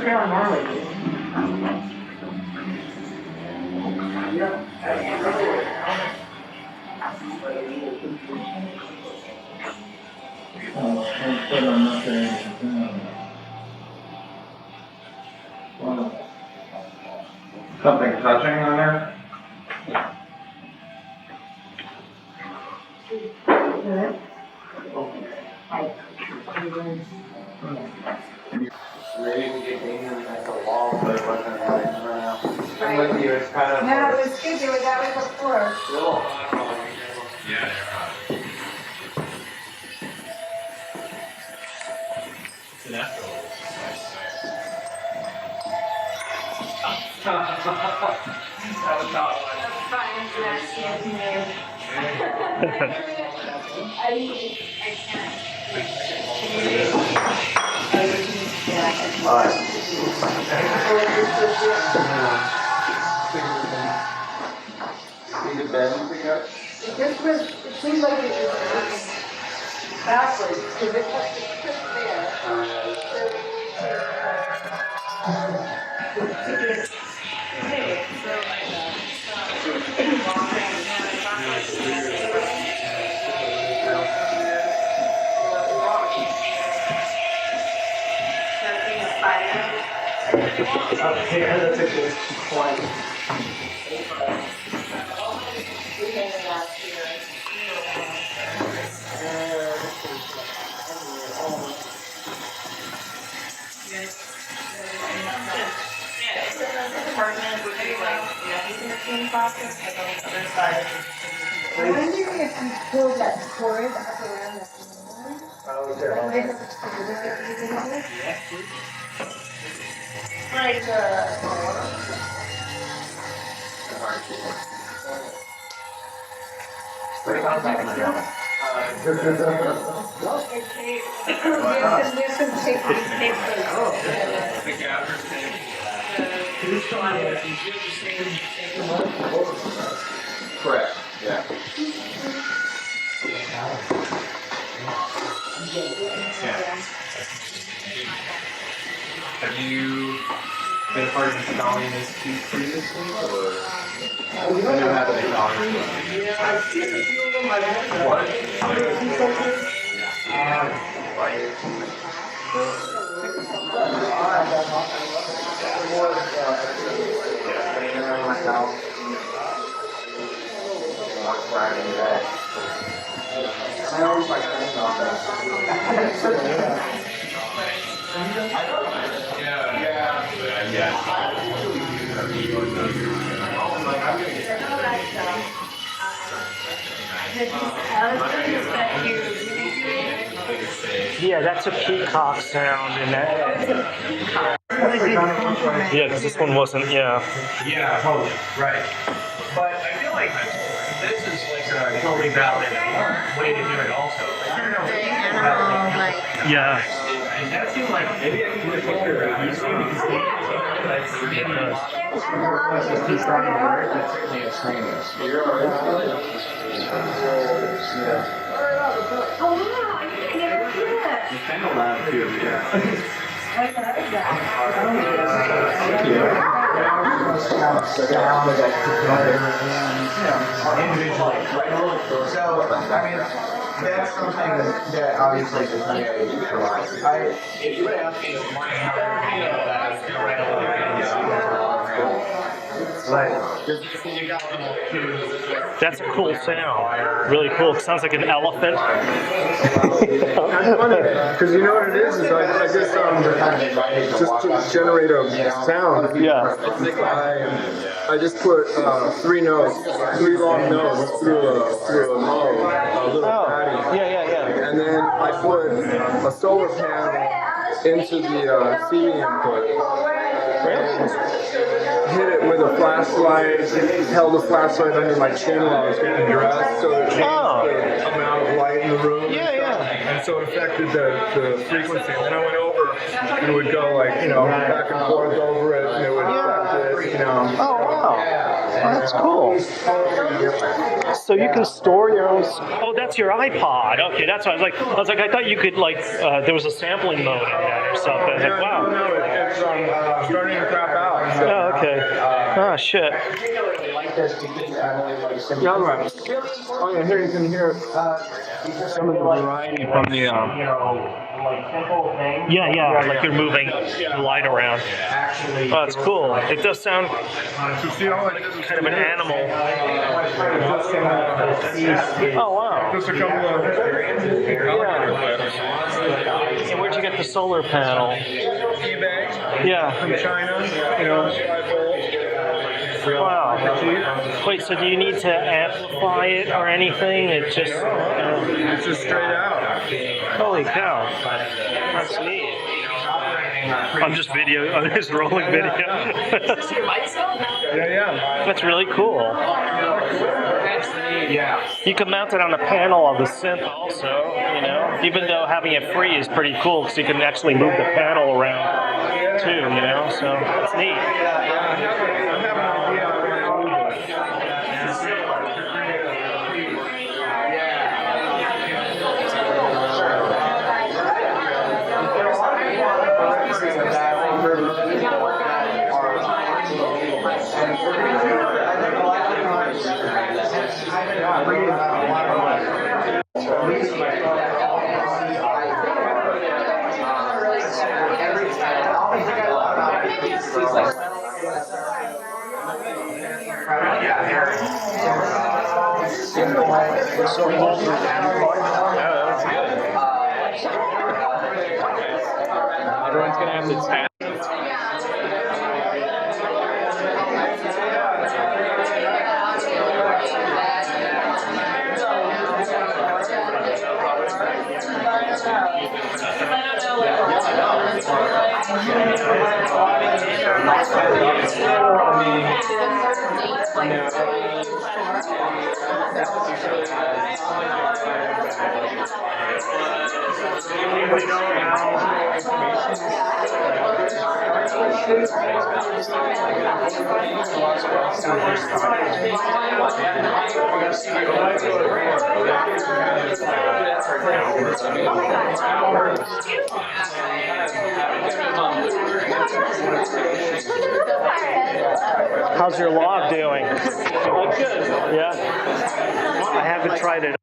trail normally do. Something touching on there? Maybe we get England at the wall, but it wasn't really run out. I'm with you, it's kind of. No, it was good, they were that way before. Yeah, it's an after. It seemed like it was backwards, because it was Yeah, that's a good point. I'm wondering if you pull that cord up around the like there's some tape. Correct, yeah. Have you been part of installing this piece previously, or you don't have any knowledge? Yeah, I've seen a few of them. What? I always like to on that. Yeah, that's a peacock sound, and that. Yeah, because this one wasn't. Yeah. Yeah, totally. Right. But I feel like this is like a totally valid way to do it also. Yeah. And that seems like maybe I can do a picture of these two because that's certainly a strange. Oh wow, I didn't never see that. It's kind of loud too, yeah. So, I mean, that's something that obviously is very utilized. If you would ask me this morning how to handle that, I was going to write a little That's a cool sound. Really cool. It sounds like an elephant. That's funny, because you know what it is I just to generate a sound. Yeah. I just put three long notes through a mode, a little patty. Yeah. And then I put a solar panel into the CV input. Hit it with a flashlight, held a flashlight under my chin while I was getting dressed, so it changed the amount of light in the room. And so it affected the frequency. And then I went over and would go back and forth over it, and it would affect it, Oh, wow. Oh, that's cool. So you can store your own. Oh, that's your iPod. Okay, that's what I was like. I thought you could there was a sampling mode on that or something. I was like, wow. No, so I'm starting to crap out. So, Oh, okay. Oh, shit. Yeah, right. Oh yeah, here you can hear some of the variety from the. Yeah, like you're moving the light around. Oh, it's cool. It does sound So see how like this is kind of an animal. Oh, wow. just a couple of. And where'd you get the solar panel? eBay Yeah. from China. 5 volts. Wow. Wait, so do you need to amplify it or anything? It just. It's just straight out. Holy cow. That's neat. I'm just rolling video. Yeah. That's really cool. Yeah. You can mount it on the panel of the synth also, even though having it free is pretty cool because you can actually move the panel around too, so that's neat. I have an idea on how to do this. Everyone's gonna have to tap. How's your log doing? Good. Yeah? I haven't tried it.